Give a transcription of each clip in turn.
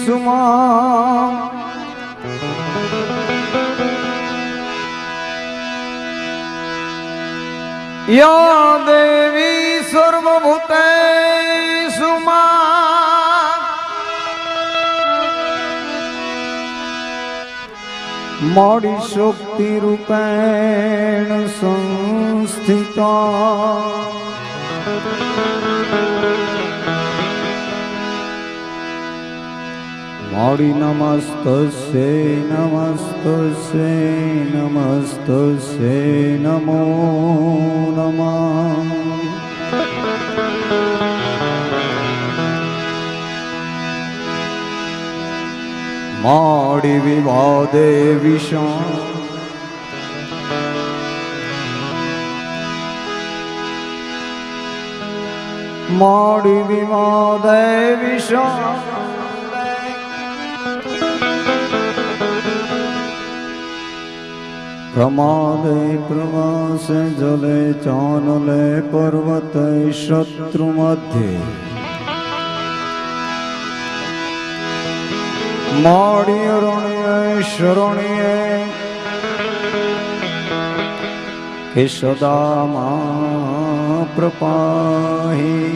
સુમા યા દેવી સર્વભૂતેષુ મોડી શક્તિ રૂપેણ સંસ્થિતા મોડી નમસ્તસ્ય નમસ્તસ્ય નમસ્તસ્ય નમો નમઃ મોડી વિવાદે વિષમ મોડી વિવાદે વિષમ પ્રમાદે પ્રવાસે જલે ચાનલે પર્વતે શત્રુ મધ્યે મોડી અરણ્ય શરણ્ય કે સદા મા પ્રપાહી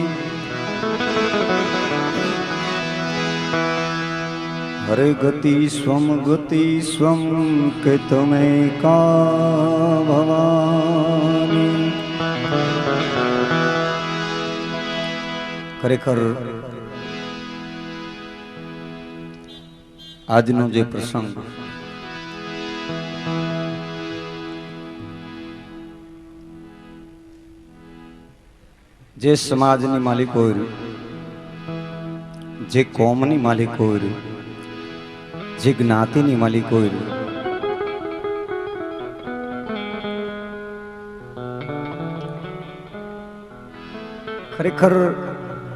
હરે ગતિ સ્વમ કે તમે કા ભવાની ખરેખર આજનો જે પ્રસંગ જે સમાજની માલિક હોય, જે કોમની માલિક હોય, જે જ્ઞાતિની માલિક હોય, ખરેખર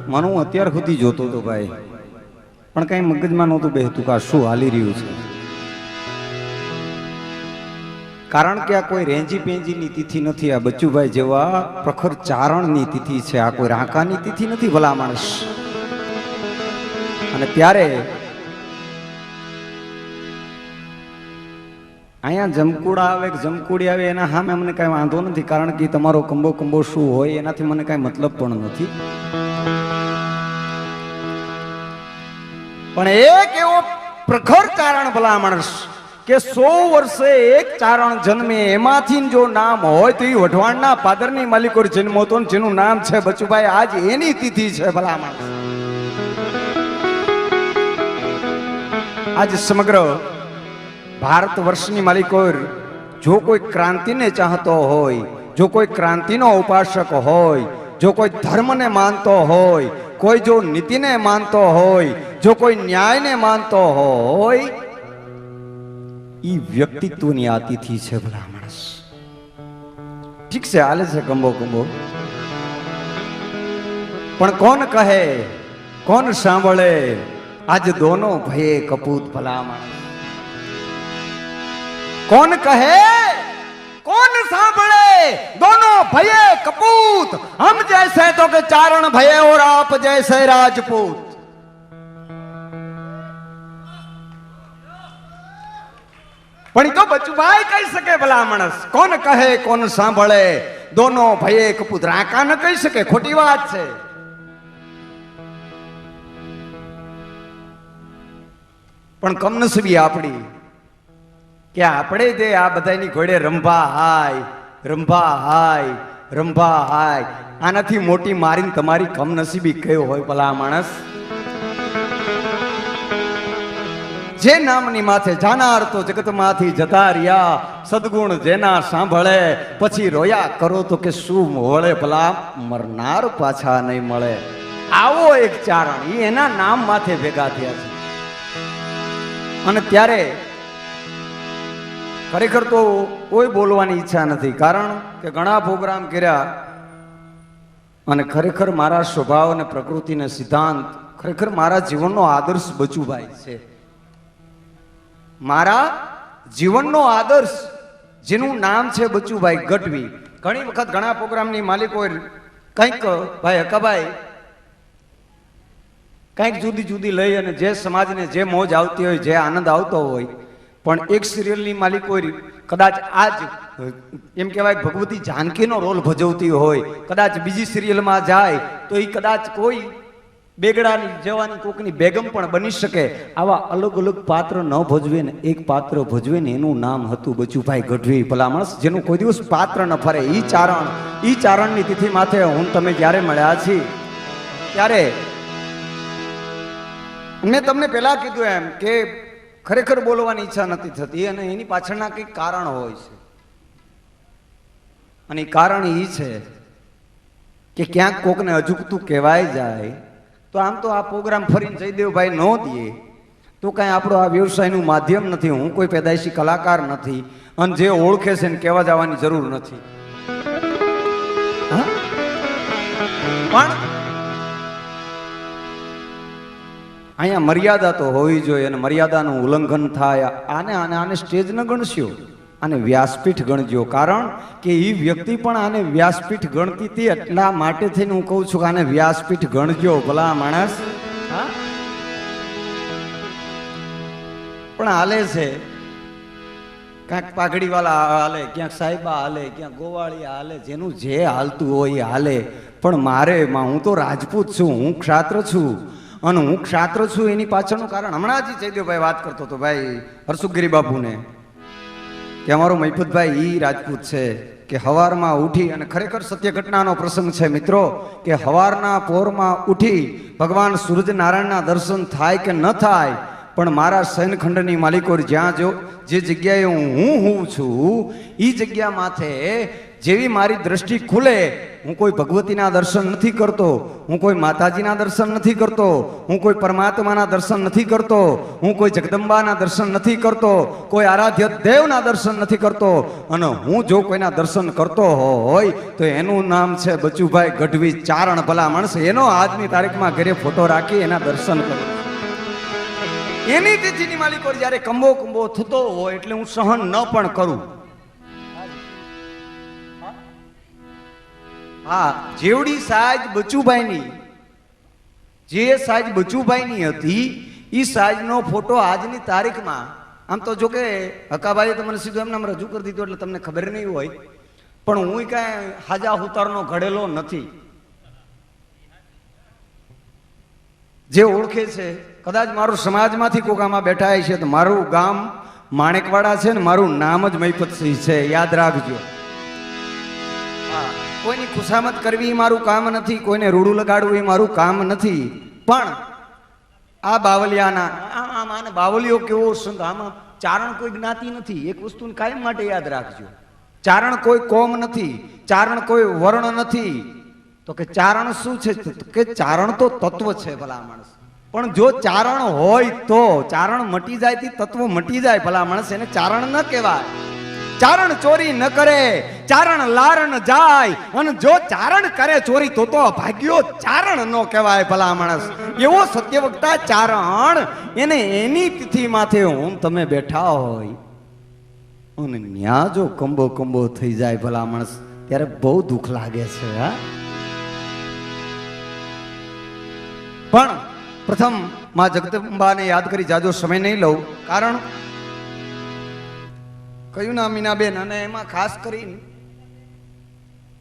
મને હું અત્યાર સુધી જોતો હતો ભાઈ, પણ કઈ મગજમાં નહોતું બેસતું કે આ શું હાલી રહ્યું છે. કારણ કે આ કોઈ રેંજી પેંજીની તિથિ નથી, આ બચ્ચુભાઈ જેવા પ્રખર ચારણની તિથિ છે, આ કોઈ રાંકાની તિથિ નથી ભલા માણસ. અને ત્યારે અહીંયા જમકુડા આવે કે જમકુડી આવે એના સામે મને કઈ વાંધો નથી, કારણ કે તમારો કંબો કંબો શું હોય એનાથી મને કઈ મતલબ પણ નથી. પણ એક એવો પ્રખર ચારણ ભલા માણસ કે 100 વર્ષે એક ચારણ જન્મે, એમાંથી જો નામ હોય તો એ વઢવાણના પાદરની માલિકો જન્મ હતો, જેનું નામ છે બચુભાઈ. આજ એની તિથિ છે ભલા માણસ. આજ સમગ્ર ભારત વર્ષની માલિકો જો કોઈ ક્રાંતિને ચાહતો હોય, જો કોઈ ક્રાંતિનો ઉપાસક હોય, જો કોઈ ધર્મને માનતો હોય, કોઈ જો નીતિને માનતો હોય, જો કોઈ ન્યાયને માનતો હોય, ઈ વ્યક્તિત્વની આ તિથિ છે ભલા માણસ. ઠીક છે, હાલે છે કંબો કંબો, પણ કોણ કહે કોણ સાંભળે આજ દોનો ભયે કપૂત ભલા માણસ. कौन कहे कौन सांभळे दोनों भये कपूत, हम जैसे तो के चारण भये और आप जैसे राजपूत. पण तो बचुभाई कही सके भला मानस, कौन कहे कौन सांभळे दोनों भये कपूत. राका न कही सके, खोटी बात छे. पण कमनसीबी आपड़ी કે આપણે જે આ બધાની ઘોડે રંભા હાય રંભા હાય રંભા હાય, આનાથી મોટી મારીને તમારી કમનસીબી કયો હોય ભલા માણસ. જે નામની માથે જાનાર તો જગતમાંથી જતા રહ્યા, સદગુણ જેના સાંભળે પછી રોયા કરો તો કે શું વળે ભલા, મરનાર પાછા નહીં મળે. આવો એક ચારણ એના નામ માથે ભેગા થયા છે. અને ત્યારે ખરેખર તો કોઈ બોલવાની ઈચ્છા નથી, કારણ કે ઘણા પ્રોગ્રામ કર્યા અને ખરેખર મારા સ્વભાવ અને પ્રકૃતિને સિદ્ધાંત, ખરેખર મારા જીવનનો આદર્શ બચુભાઈ છે. મારા જીવનનો આદર્શ જેનું નામ છે બચુભાઈ ગઢવી. ઘણી વખત ઘણા પ્રોગ્રામની માલિકો કંઈક ભાઈ હકાભાઈ કંઈક જુદી જુદી લઈ અને જે સમાજને જે મોજ આવતી હોય, જે આનંદ આવતો હોય, પણ એક સિરિયલની માલિક હોય, કદાચ આજ એમ કહેવાય ભગવતી જાનકીનો રોલ ભજવતી હોય, કદાચ બીજી સિરિયલમાં જાય તો એ કદાચ કોઈ બેગડાની જવાની કોકની બેગમ પણ બની શકે. આવા અલગ અલગ પાત્ર ન ભજવે ને એક પાત્ર ભજવે ને એનું નામ હતું બચુભાઈ ગઢવી. ભલા માણસ જેનું કોઈ દિવસ પાત્ર ન ફરે. ઈ ચારણની તિથિ માથે હું તમે જ્યારે મળ્યા છીએ ત્યારે મેં તમને પહેલા કીધું એમ કે ખરેખર બોલવાની ઈચ્છા નથી થતી અને એની પાછળના કંઈક કારણ હોય છે. અને એ કારણ એ છે કે ક્યાંક કોકને અજુકતું કહેવાય જાય તો આમ તો આ પ્રોગ્રામ ફરીને જયદેવભાઈ ન દે તો કાંઈ આપણો આ વ્યવસાયનું માધ્યમ નથી. હું કોઈ પેદાઈશી કલાકાર નથી અને જે ઓળખે છે ને કહેવા જવાની જરૂર નથી. પણ અહીંયા મર્યાદા તો હોવી જોઈએ અને મર્યાદાનું ઉલ્લંઘન થાય આને સ્ટેજ ન ગણશો, આને વ્યાસપીઠ ગણજો. કારણ કે એ વ્યક્તિ પણ આને વ્યાસપીઠ ગણતી હતી. એટલા માટે થઈને હું કહું છું કે આને વ્યાસપીઠ ગણજો ભલા માણસ. પણ હાલે છે ક્યાંક પાઘડી વાળા હાલે, ક્યાંક સાહેબા હાલે, ક્યાંક ગોવાળિયા હાલે, જેનું જે હાલતું હોય એ હાલે. પણ હું તો રાજપૂત છું, હું ક્ષાત્ર છું. અને હું ક્ષાત્ર છું એની પાછળનું કારણ હમણાં જ જયદેવભાઈ વાત કરતો હતો ભાઈ હરસુખગીરી બાપુને કે અમારો મહિપતભાઈ ઈ રાજપૂત છે કે હવારમાં ઉઠી, અને ખરેખર સત્ય ઘટનાનો પ્રસંગ છે મિત્રો, કે હવારના પોરમાં ઉઠી ભગવાન સૂર્યનારાયણના દર્શન થાય કે ન થાય, પણ મારા શયનખંડની માલિકો જ્યાં જે જગ્યાએ હું છું એ જગ્યા માથે જેવી મારી દ્રષ્ટિ ખુલે, હું કોઈ ભગવતીના દર્શન નથી કરતો, હું કોઈ માતાજીના દર્શન નથી કરતો, હું કોઈ પરમાત્માના દર્શન નથી કરતો, હું કોઈ જગદંબાના દર્શન નથી કરતો, કોઈ આરાધ્ય દેવના દર્શન નથી કરતો. અને હું જો કોઈના દર્શન કરતો હોય તો એનું નામ છે બચુભાઈ ગઢવી ચારણ. ભલા માણસ એનો આજની તારીખમાં ઘરે ફોટો રાખી એના દર્શન કરો. એની તિથિની માલિકો જ્યારે કંબો થતો હોય એટલે હું સહન ન પણ કરું. હા, જેવડી સાજ બચુભાઈની હતી એ સાજનો ફોટો આજની તારીખમાં, આમ તો જો કે હકાભાઈએ તમને સીધું એમ નામ રજૂ કરી દીધું એટલે તમને ખબર નહીં હોય, પણ હું કાંઈ હાજા હુતારનો ઘડેલો નથી. જે ઓળખે છે કદાચ મારું સમાજમાંથી કોક આમાં બેઠા છે તો મારું ગામ માણેકવાડા છે ને મારું નામ જ મહિપતસિંહ છે, યાદ રાખજો. કોઈની ખુશામત કરવી એ મારું કામ નથી, કોઈને રૂડું લગાડવું એ મારું કામ નથી. પણ આ બાવલિયાના આમાં બાવલિયો કેવો સંત, આમાં ચારણ કોઈ જ્ઞાતિ નથી. એક વસ્તુને કાયમ માટે યાદ રાખજો, ચારણ કોઈ કોમ નથી, ચારણ કોઈ વર્ણ નથી. તો કે ચારણ શું છે? કે ચારણ તો તત્વ છે ભલા માણસ. પણ જો ચારણ હોય તો ચારણ મટી જાય થી તત્વ મટી જાય ભલા માણસ, એને ચારણ ન કહેવાય. ચારણ ચોરી ન કરે, ચારણ લારણ જાય, અને જો ચારણ કરે ચોરી તો ભાગ્યો ચારણ ન કહેવાય ભલા માણસ. એવો સત્યવક્તા ચારણ, એને એની તિથિ માથે હું તમે બેઠા હોય અને ન્યા જો કંબો થઈ જાય ભલા માણસ, ત્યારે બહુ દુઃખ લાગે છે. પણ પ્રથમ માં જગદંબાને યાદ કરી જાજો સમય નહીં લઉં, કારણ કયું ના મીનાબેન, અને એમાં ખાસ કરીને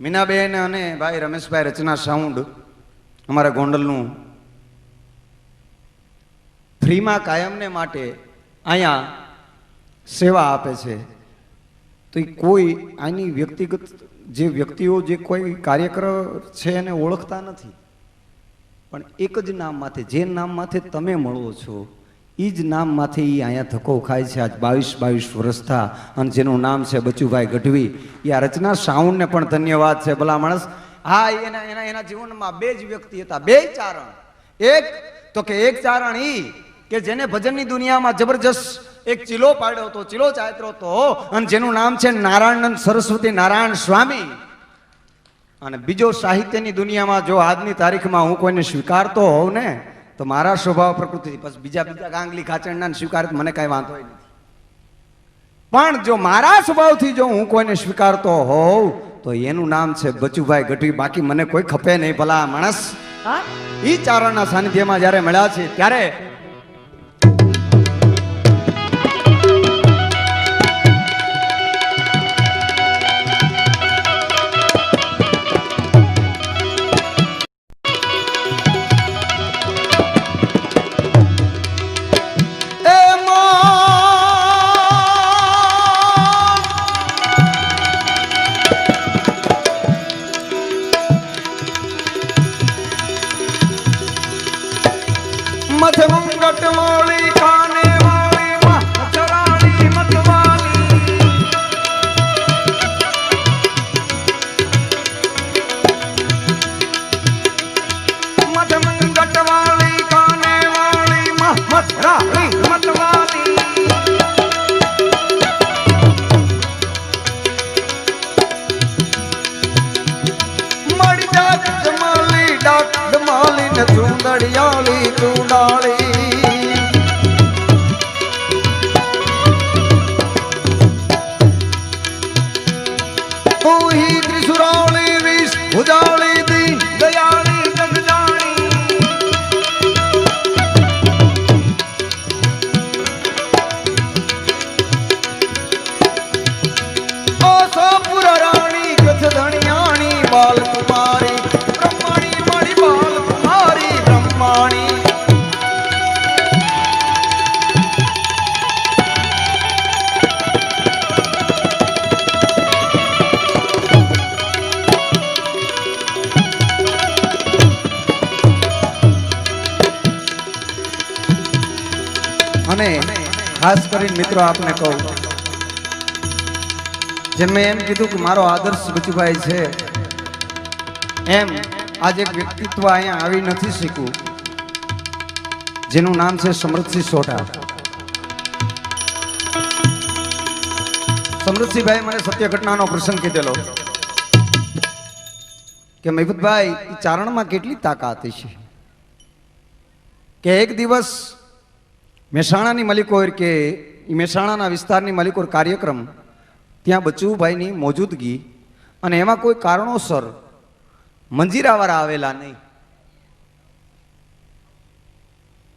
મીનાબેન અને ભાઈ રમેશભાઈ રચના સાઉન્ડ અમારા ગોંડલનું ફ્રીમાં કાયમને માટે અહીંયા સેવા આપે છે. તો એ કોઈ આની વ્યક્તિગત જે વ્યક્તિઓ જે કોઈ કાર્યકર છે એને ઓળખતા નથી, પણ એક જ નામ માથે, જે નામ માથે તમે મળો છો એ જ નામ માથે એ અહીંયા ધક્કો ખાય છે. આજ 22 વર્ષ થયા અને જેનું નામ છે બચુભાઈ ગઢવી. એ આ રચના સાઉન્ડને પણ ધન્યવાદ છે ભલા માણસ. હા, એના જીવનમાં બે જ વ્યક્તિ હતા, બે ચારણ. એક તો કે એક ચારણ ઈ કે જેને ભજનની દુનિયામાં જબરજસ્ત એક ચીલો પાડ્યો હતો, ચીલો ચાતરો હતો, અને જેનું નામ છે નારાયણ સરસ્વતી નારાયણ સ્વામી. અને બીજો સાહિત્યની દુનિયામાં જો આજની તારીખમાં હું કોઈને સ્વીકારતો હોઉં ને તો મારા સ્વભાવ પ્રકૃતિ, બસ બીજા ગાંગલી ખાચણના સ્વીકાર મને કાંઈ વાંધો નથી. પણ જો મારા સ્વભાવથી જો હું કોઈને સ્વીકારતો હોઉં તો એનું નામ છે બચુભાઈ ગઢવી. બાકી મને કોઈ ખપે નહીં ભલા માણસ. ઈ ચારણના સાનિધ્યમાં જ્યારે મળ્યા છે ત્યારે અને ખાસ કરીને મિત્રો આપને કહું, જેમ મેં એમ કીધું કે મારો આદર્શ બચુભાઈ છે, એમ આજે એક વ્યક્તિત્વ અહીંયા આવી નથી શીખવું જેનું નામ છે સમૃદ્ધસિંહ સોઢા. સમૃદ્ધસિંહભાઈ મને સત્ય ઘટનાનો પ્રસંગ કીધેલો કે મહિપતભાઈ એ ચારણમાં કેટલી તાકાત છે કે એક દિવસ મહેસાણાની મલિકોર કે મહેસાણાના વિસ્તારની મલિકોર કાર્યક્રમ, ત્યાં બચુભાઈની મોજૂદગી અને એમાં કોઈ કારણોસર મંજીરાવાળા આવેલા નહીં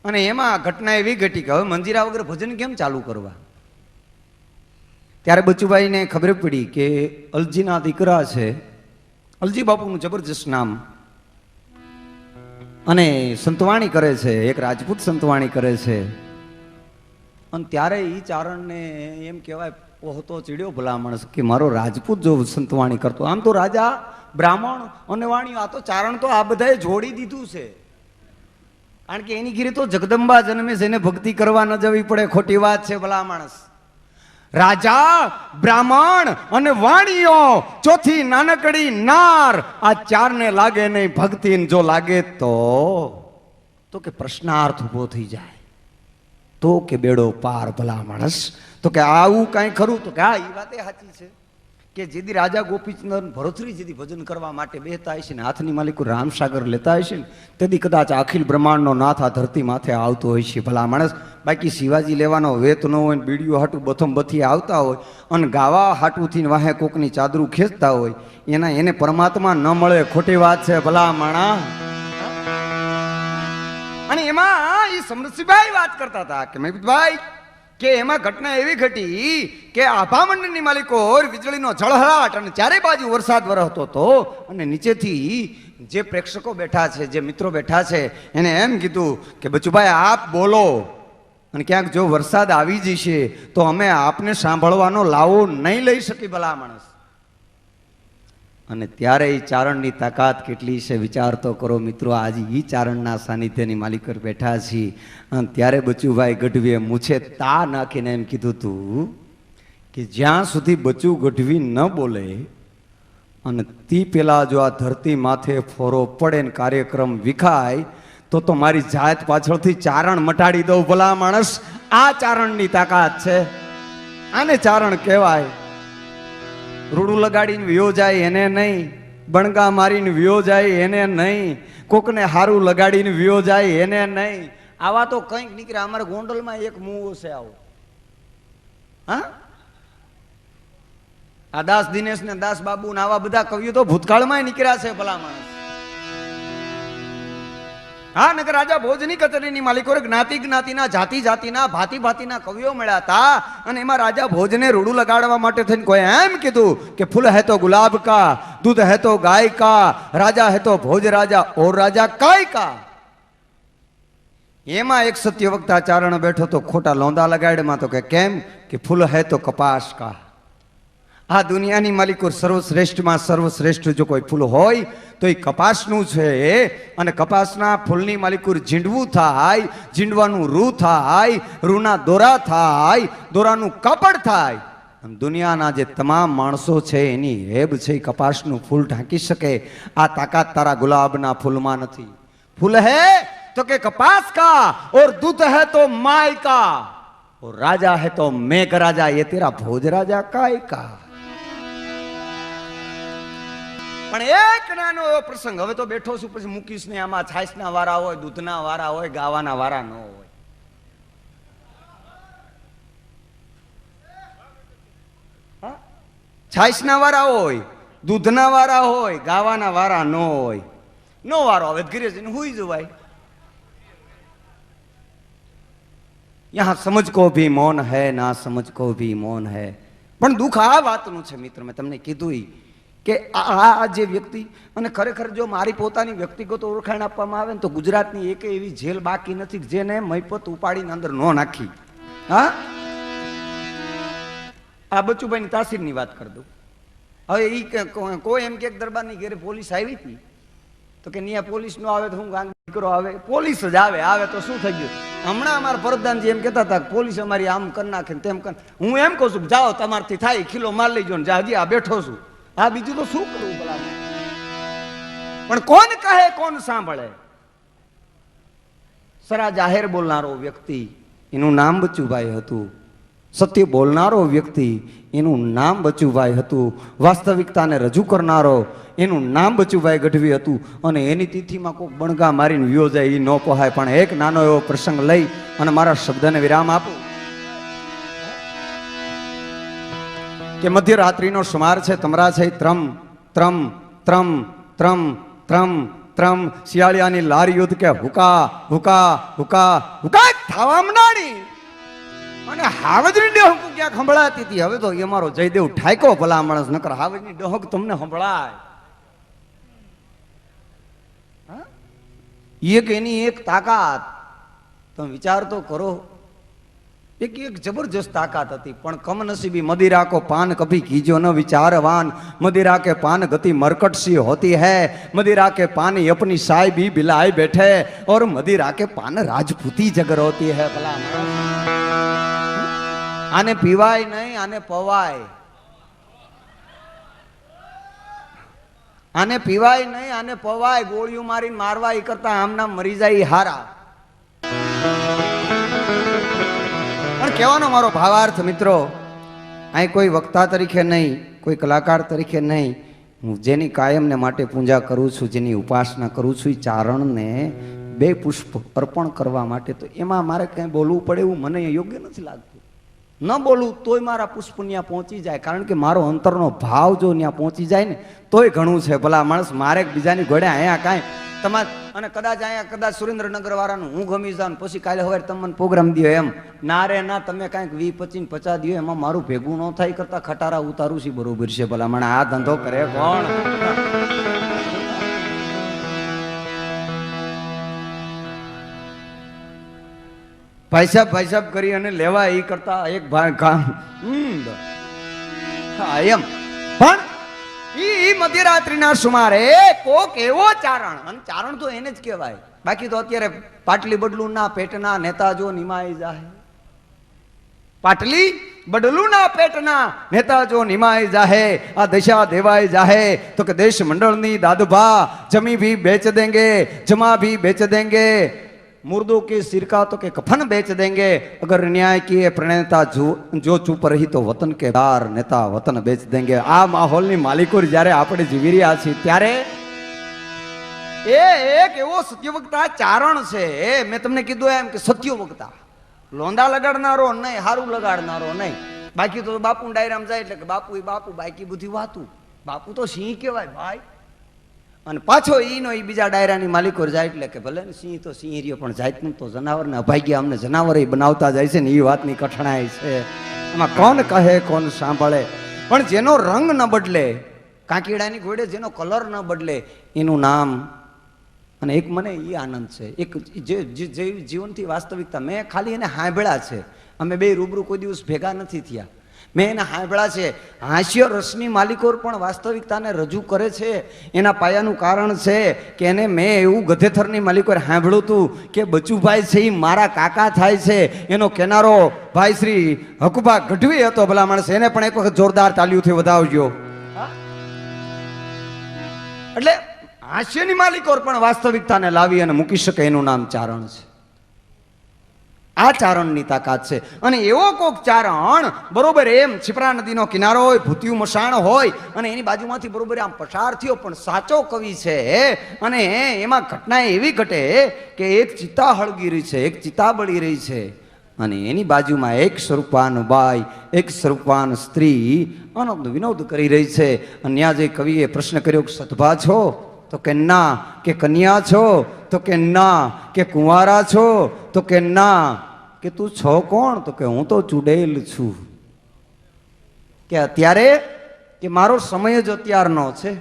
અને એમાં ઘટના એવી ઘટી કે હવે મંજીરા વગર ભજન કેમ ચાલુ કરવા. ત્યારે બચુભાઈને ખબર પડી કે અલજીના દીકરા છે, અલજી બાપુનું જબરજસ્ત નામ, અને સંતવાણી કરે છે, એક રાજપૂત સંતવાણી કરે છે. અને ત્યારે ઈ ચારણને એમ કહેવાય પોહતો ચીડ્યો ભલા માણસ કે મારો રાજપૂત જો સંતવાણી કરતો. આમ તો રાજા બ્રાહ્મણ અને વાણીઓ, આ તો ચારણ તો આ બધાએ જોડી દીધું છે, કારણ કે એની ઘીરે તો જગદંબા જન્મે છે, એને ભક્તિ કરવા ન જવી પડે. ખોટી વાત છે ભલા માણસ. રાજા બ્રાહ્મણ અને વાણીઓ, ચોથી નાનકડી નાર, આ ચારને લાગે નહીં ભક્તિ. જો લાગે તો કે પ્રશ્નાર્થ ઉભો થઈ જાય, તો કે બેડો પાર ભલા માણસ. તો કે આવું કાંઈ ખરું? તો કે હા, એ વાત સાચી છે કે જેદી રાજા ગોપીચંદ ભરોથરી જેદી ભજન કરવા માટે બેહતા હશે ને હાથની માલિકો રામસાગર લેતા હશે ને તેથી કદાચ અખિલ બ્રહ્માંડનો નાથ આ ધરતી માથે આવતો હોય છે ભલા માણસ. બાકી શિવાજી લેવાનો વેત ન હોય, બીડીઓ હાટું બથમ બથી આવતા હોય અને ગાવા હાટુથી વાહે કોકની ચાદરું ખેંચતા હોય, એને પરમાત્મા ન મળે. ખોટી વાત છે ભલા માણા. અને એમાં એ સમરસિંહભાઈ વાત કરતા હતા કે મહિપતભાઈ કે એમાં ઘટના એવી ઘટી કે આભા મંડળની માલિકો વીજળીનો ઝળહળાટ અને ચારે બાજુ વરસાદ વરસતો હતો અને નીચેથી જે પ્રેક્ષકો બેઠા છે, જે મિત્રો બેઠા છે, એને એમ કીધું કે બચુભાઈ આપ બોલો, અને ક્યાંક જો વરસાદ આવી જશે તો અમે આપને સાંભળવાનો લાવો નહીં લઈ શકી ભલા માણસ. અને ત્યારે એ ચારણની તાકાત કેટલી છે વિચાર તો કરો મિત્રો. આજે એ ચારણના સાનિધ્યની માલિકો બેઠા છીએ અને ત્યારે બચુભાઈ ગઢવીએ મૂછે તા નાખીને એમ કીધું હતું કે જ્યાં સુધી બચુ ગઢવી ન બોલે અને તી પેલા જો આ ધરતી માથે ફોરો પડે ને કાર્યક્રમ વિખાય તો મારી જાત પાછળથી ચારણ મટાડી દઉં ભલા માણસ. આ ચારણની તાકાત છે, આને ચારણ કહેવાય. રૂડું લગાડીને વિયો જાય એને નહીં, બણગા મારીને વિયો જાય એને નહીં, કોકને હારું લગાડીને વિયો જાય એને નહીં. આવા તો કંઈક નીકળે. અમારા ગોંડલમાં એક મુવો છે આવો. હા, આ દાસ દિનેશ ને દાસ બાબુ ને આવા બધા કવિઓ તો ભૂતકાળમાં નીકળ્યા છે ભલા માણસ. હા, નગર રાજા ભોજની કચેરીની માલિકો જ્ઞાતિ જ્ઞાતિના જાતિ જાતિના ભાતિ ભાતિના કવિઓ મળ્યા હતા અને એમાં રાજા ભોજને રૂડું લગાડવા માટે થઈને કોઈ એમ કીધું કે ફૂલ હે તો ગુલાબ કા, દૂધ હે તો ગાય કા, રાજા હે તો ભોજ રાજા ઓર રાજા કાય કા. એમાં એક સત્ય વક્તા ચારણ બેઠો તો ખોટા લોંદા લગાડમાં તો કે કેમ કે ફૂલ હે તો કપાસ કા. આ દુનિયાની માલિકો સર્વશ્રેષ્ઠમાં સર્વશ્રેષ્ઠ જો કોઈ ફૂલ હોય તો એ કપાસનું છે. અને કપાસના ફૂલની માલિકો ઝીંડવું થાય, ઝીંડવાનું રૂ થાય, રૂના દોરા થાય, દોરાનું કાપડ થાય. દુનિયાના જે તમામ માણસો છે એની હેબ છે એ કપાસનું ફૂલ ઢાંકી શકે. આ તાકાત તારા ગુલાબના ફૂલમાં નથી. ફૂલ હે तो के कपास का और दूध है तो माय का और राजा है तो मेघ राजा, ये तेरा भोज राजा काय का. પણ એક નાનો એવો પ્રસંગ, હવે તો બેઠો છું પછી મૂકીશ ને. આમાં છાશના વારા હોય, દૂધના વારા હોય, ગાવાના વારા ન હોય. છાશના વારા હોય, દૂધના વારા હોય, ગાવાના વારા ન હોય. નો વારો હવે ઘરે જઈને હુઈ જવાય. यहाँ समझ को भी मौन है, ना समझ को भी मौन है. પણ દુઃખ આ વાતનું છે મિત્ર, મેં તમને કીધું કે આ જે વ્યક્તિ, અને ખરેખર જો મારી પોતાની વ્યક્તિગત ઓળખાણ આપવામાં આવે ને તો ગુજરાતની એક એવી જેલ બાકી નથી જેને મૈપત ઉપાડીને અંદર ન નાખી. હા, આ બચુભાઈની તાસીરની વાત કરી દઉં. હવે એ કોઈ એમ કે દરબારની ઘેરે પોલીસ આવી હતી તો કે નિયા પોલીસ નો આવે તો હું ગાંગ કરો, આવે પોલીસ જ આવે તો શું થઈ ગયું. હમણાં અમારા પરદાનજી એમ કહેતા હતા પોલીસ અમારી આમ કરી નાખે તેમ કરે. હું એમ કહું છું જાઓ તમારથી થાય ખીલો માર લઈજો ને હજી આ બેઠો છું. આ બીજું તો શું કરવું ભલા. પણ કોણ કહે કોણ સાંભળે. સરા જાહેર બોલનારો વ્યક્તિ એનું નામ બચુભાઈ હતું. સત્ય બોલનારો વ્યક્તિ એનું નામ બચુભાઈ હતું. વાસ્તવિકતાને રજૂ કરનારો એનું નામ બચુભાઈ ગઢવી હતું. અને એની તિથિમાં કોઈક બણગા મારીને વ્યો જાય એ ન પહાય. પણ એક નાનો એવો પ્રસંગ લઈ અને મારા શબ્દને વિરામ આપું કે મધ્યરાત્રિનો સુમાર છે, તમરા છે, ત્રમ ત્રમ ત્રમ ત્રમ ત્રમ ત્રમ શિયાળિયાની લારી યુદ્ધ કે હુકા હુકા હુકા હુકા થાવા મંડાણી. અને હાવજની ડહોક ક્યાંક સંભળાતી હતી. હવે તો એ મારો જયદેવ ઠાયકો ભલા માણસ, નકર હાવજની ડહોક તમને સંભળાય. એક એની એક તાકાત તમે વિચાર તો કરો. એક જબરજસ્ત તાકાત હતી. પણ કમનસીબી મदिरा को पान कभी कीजो न विचारवान, मदिरा के पान गति मरकट सी होती है, मदिरा के पान अपनी साय भी बिलाए बैठे और मदिरा के पान राजपूती जगर होती है. भला आने पीवाय नहीं, आने पवाय. આને પીવાય નહીં, આને પવાય. ગોળીઓ મારીને મારવા એ કરતા આમના મરી જાય હારા. પણ કહેવાનો મારો ભાવાર્થ મિત્રો, અહીં કોઈ વક્તા તરીકે નહીં, કોઈ કલાકાર તરીકે નહીં, હું જેની કાયમને માટે પૂજા કરું છું, જેની ઉપાસના કરું છું, એ ચારણને 2 પુષ્પ અર્પણ કરવા માટે. તો એમાં મારે કંઈ બોલવું પડે એવું મને યોગ્ય નથી લાગતું. ન બોલું તોય મારા પુષ્પ ત્યાં પહોંચી જાય. કારણ કે મારો અંતરનો ભાવ જો ત્યાં પહોંચી જાય ને તોય ઘણું છે. ભલા માણસ મારે બીજાની ઘોડે અહીંયા કાંઈ તમારે, અને કદાચ અહીંયા કદાચ સુરેન્દ્રનગર વાળાનું હું ગમી જાઉં પછી કાલે હવે તમને પ્રોગ્રામ દો એમ ના રે ના, તમે કાંઈક 20, 25, 50 દો એમાં મારું ભેગું ન થાય કરતા ખટારા ઉતારું છે. બરોબર છે ભલા મને આ ધંધો કરે કોણ? ભાઈસાબ કરી અને લેવા એ કરતા એક ભાઈ કામ એમ. પણ ઈ મધ્યરાત્રિના સુમારે કોક એવો ચારણ, અને ચારણ તો એને જ કહેવાય. બાકી તો અત્યારે પાટલી બદલું ના પેટના નેતા જો નિમાઈ જાય. પાટલી બદલું ના પેટના નેતા જો નિમાઈ જાહે, આ દશા દેવાય જાહે તો કે દેશ મંડળની દાદભા જમી भी बेच देंगे, जमा भी बेच देंगे, मुर्दों के सिर का तो के कफन बेच देंगे, अगर न्याय किए प्रणेता जो चुप रही तो वतन के दार नेता वतन बेच देंगे. આ માહોલની માલિકો જ્યારે આપણે જીવી રહ્યા છીએ ત્યારે એ એક એવો સત્યવક્તા ચારણ છે. મેં તમને કીધું એમ કે સત્યવક્તા લોંદા લગાડનારો નહીં, હારું લગાડનારો નહીં. બાકી તો બાપુ ડાયરામ જાય એટલે કે બાપુ એ બાપુ, બાકી બધી વાતું. બાપુ તો સિંહ કહેવાય ભાઈ. અને પાછો ઈનો ઈ બીજા ડાયરાની માલિકો જાય એટલે કે ભલે ને સિંહ તો સિંહ રહ્યો પણ જાતનું તો જનાવરને અભાગ્યા અમને જનાવર બનાવતા જાય છે ને એ વાતની કઠણાઈ છે. એમાં કોણ કહે કોણ સાંભળે. પણ જેનો રંગ ન બદલે, કાંકીડાની ઘોડે જેનો કલર ન બદલે એનું નામ. અને એક મને એ આનંદ છે, એક જે જીવનથી વાસ્તવિકતા મેં ખાલી એને સાંભળ્યા છે. અમે બે રૂબરૂ કોઈ દિવસ ભેગા નથી થયા, મેં એને સાંભળ્યા છે. હાસ્ય રસની માલિકો પણ વાસ્તવિકતાને રજૂ કરે છે. એના પાયાનું કારણ છે કે એને મેં એવું ગધેથરની માલિકો સાંભળ્યું હતું કે બચુભાઈ છે એ મારા કાકા થાય છે. એનો કેનારો ભાઈ શ્રી હકુભા ગઢવી હતો ભલા માણસ, એને પણ એક વખત જોરદાર તાલીઓથી વધાવજો. એટલે હાસ્યની માલિકો પણ વાસ્તવિકતાને લાવી અને મૂકી શકે એનું નામ ચારણ છે. આ ચારણની તાકાત છે. અને એવો કોક ચારણ બરોબર એમ છીપરા નદીનો કિનારો હોય, ભૂતિયું મસાણ હોય અને એની બાજુમાંથી બરોબર આમ પસાર થયો, પણ સાચો કવિ છે. અને એમાં ઘટના એવી ઘટે કે એક ચિતા હળગી રહી છે, એક ચિતા બળી રહી છે અને એની બાજુમાં એક સ્વરૂપાન બાઈ, એક સ્વરૂપાન સ્ત્રી આનંદ વિનોદ કરી રહી છે. અને ત્યાં જે કવિએ પ્રશ્ન કર્યો કે સદભા છો? તો કે ના. કે કન્યા છો? તો કે ના. કે કુંવારા છો? તો કે ના. કે તું છો કોણ? તો કે હું તો ચુડેલ છું. કે અત્યારે? કે મારો સમય જ અત્યારનો છે.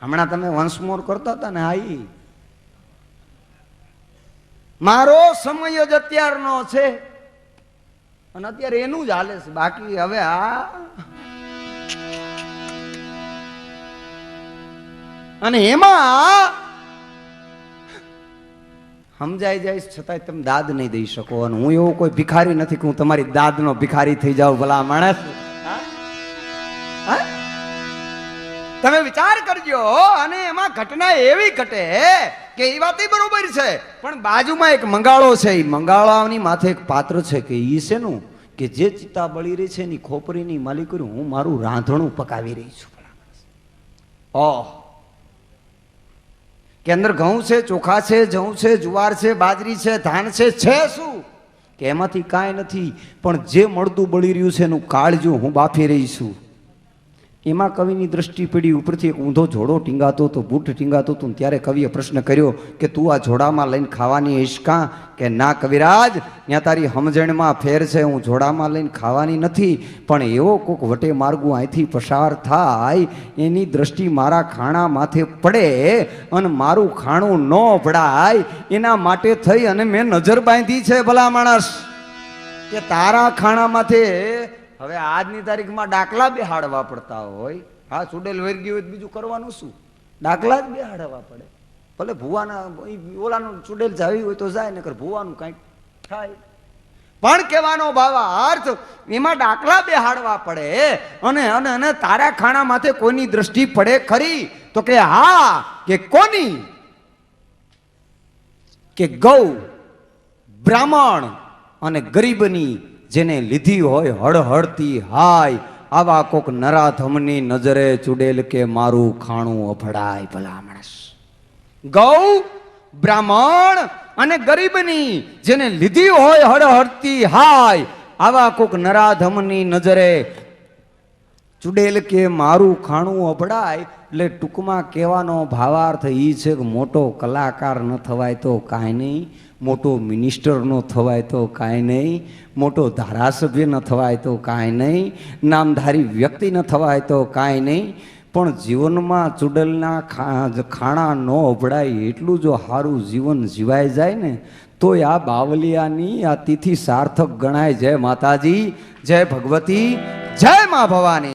હમણાં તમે વન્સ મોર કરતા હતા ને, આઈ મારો સમય જ અત્યારનો છે. અને અત્યારે એનું જ હાલે છે. બાકી હવે અને એમાં સમજાઈ જાય છતાંય તમે દાદ નહીં દઈ શકો. અને હું એવો કોઈ ભિખારી નથી કે હું તમારી દાદનો ભિખારી થઈ જાઉં. ભલા માણસ, તમે વિચાર કરજો. અને એમાં ઘટના એવી ઘટે કે એ વાત બરોબર છે, પણ બાજુમાં એક મંગાળો છે. એ મંગાળાની માથે એક પાત્ર છે કે ઈ છે નું કે જે ચિતા બળી રહી છે એની ખોપરીની માલિક હું મારું રાંધણું પકાવી રહી છું. ઓહ, કે અંદર ઘઉં છે, ચોખા છે, જઉં છે, જુવાર છે, બાજરી છે, ધાન છે શું? કે એમાંથી કાંઈ નથી, પણ જે મળતું બળી રહ્યું છે એનું કાળજું હું બાફી રહી છું. એમાં કવિની દ્રષ્ટિ પડી. ઉપરથી એક ઊંધો જોડો ટીંગાતો હતો, બૂટ ટીંગાતો હતો. ત્યારે કવિએ પ્રશ્ન કર્યો કે તું આ જોડામાં લઈને ખાવાની હઈશ કાં? કે ના કવિરાજ, ત્યાં તારી સમજણમાં ફેર છે. હું જોડામાં લઈને ખાવાની નથી, પણ એવો કોક વટે માર્ગું અહીંથી પસાર થાય એની દ્રષ્ટિ મારા ખાણા માથે પડે અને મારું ખાણું ન પડાય એના માટે થઈ અને મેં નજર બાંધી છે. ભલા માણસ, કે તારા ખાણા માથે હવે આજની તારીખમાં ડાકલા બેહાડવા પડતા હોય. હા, ચુડેલ વર્ગી હોય બીજું કરવાનું શું? ડાકલા જ બેહાડવા પડે. ભલે ભુવાના ઓલાનું ચુડેલ જાવી હોય તો જાય, નકર ભુવાનું કંઈક થાય. પણ કહેવાનો ભાવાર્થ એમાં ડાકલા બેહાડવા પડે. અને અને અને તારા ખાણા માથે કોઈની દ્રષ્ટિ પડે ખરી? તો કે હા. કે કોની? કે ગૌ, બ્રાહ્મણ અને ગરીબની જેને લીધી હોય હળહળતી હાય, આવા કોક નરાધમની નજરે ચુડેલ કે મારું ખાણું અભડાય. ભલા માણસ, ગૌ, બ્રાહ્મણ અને ગરીબની જેને લીધી હોય હળહળતી હાય, આવા કોક નરાધમની નજરે ચુડેલ કે મારું ખાણું અભડાય. એટલે ટૂંકમાં કહેવાનો ભાવાર્થ એ છે કે મોટો કલાકાર ન થવાય તો કાંઈ નહીં, મોટો મિનિસ્ટર ન થવાય તો કાંઈ નહીં, મોટો ધારાસભ્ય ન થવાય તો કાંઈ નહીં, નામધારી વ્યક્તિ ન થવાય તો કાંઈ નહીં, પણ જીવનમાં ચુડેલના ખાણા ન અભડાય એટલું જો સારું જીવન જીવાઈ જાય ને તો આ બાવલિયાની આ તિથિ સાર્થક ગણાય. જય માતાજી, જય ભગવતી, જય મા ભવાની.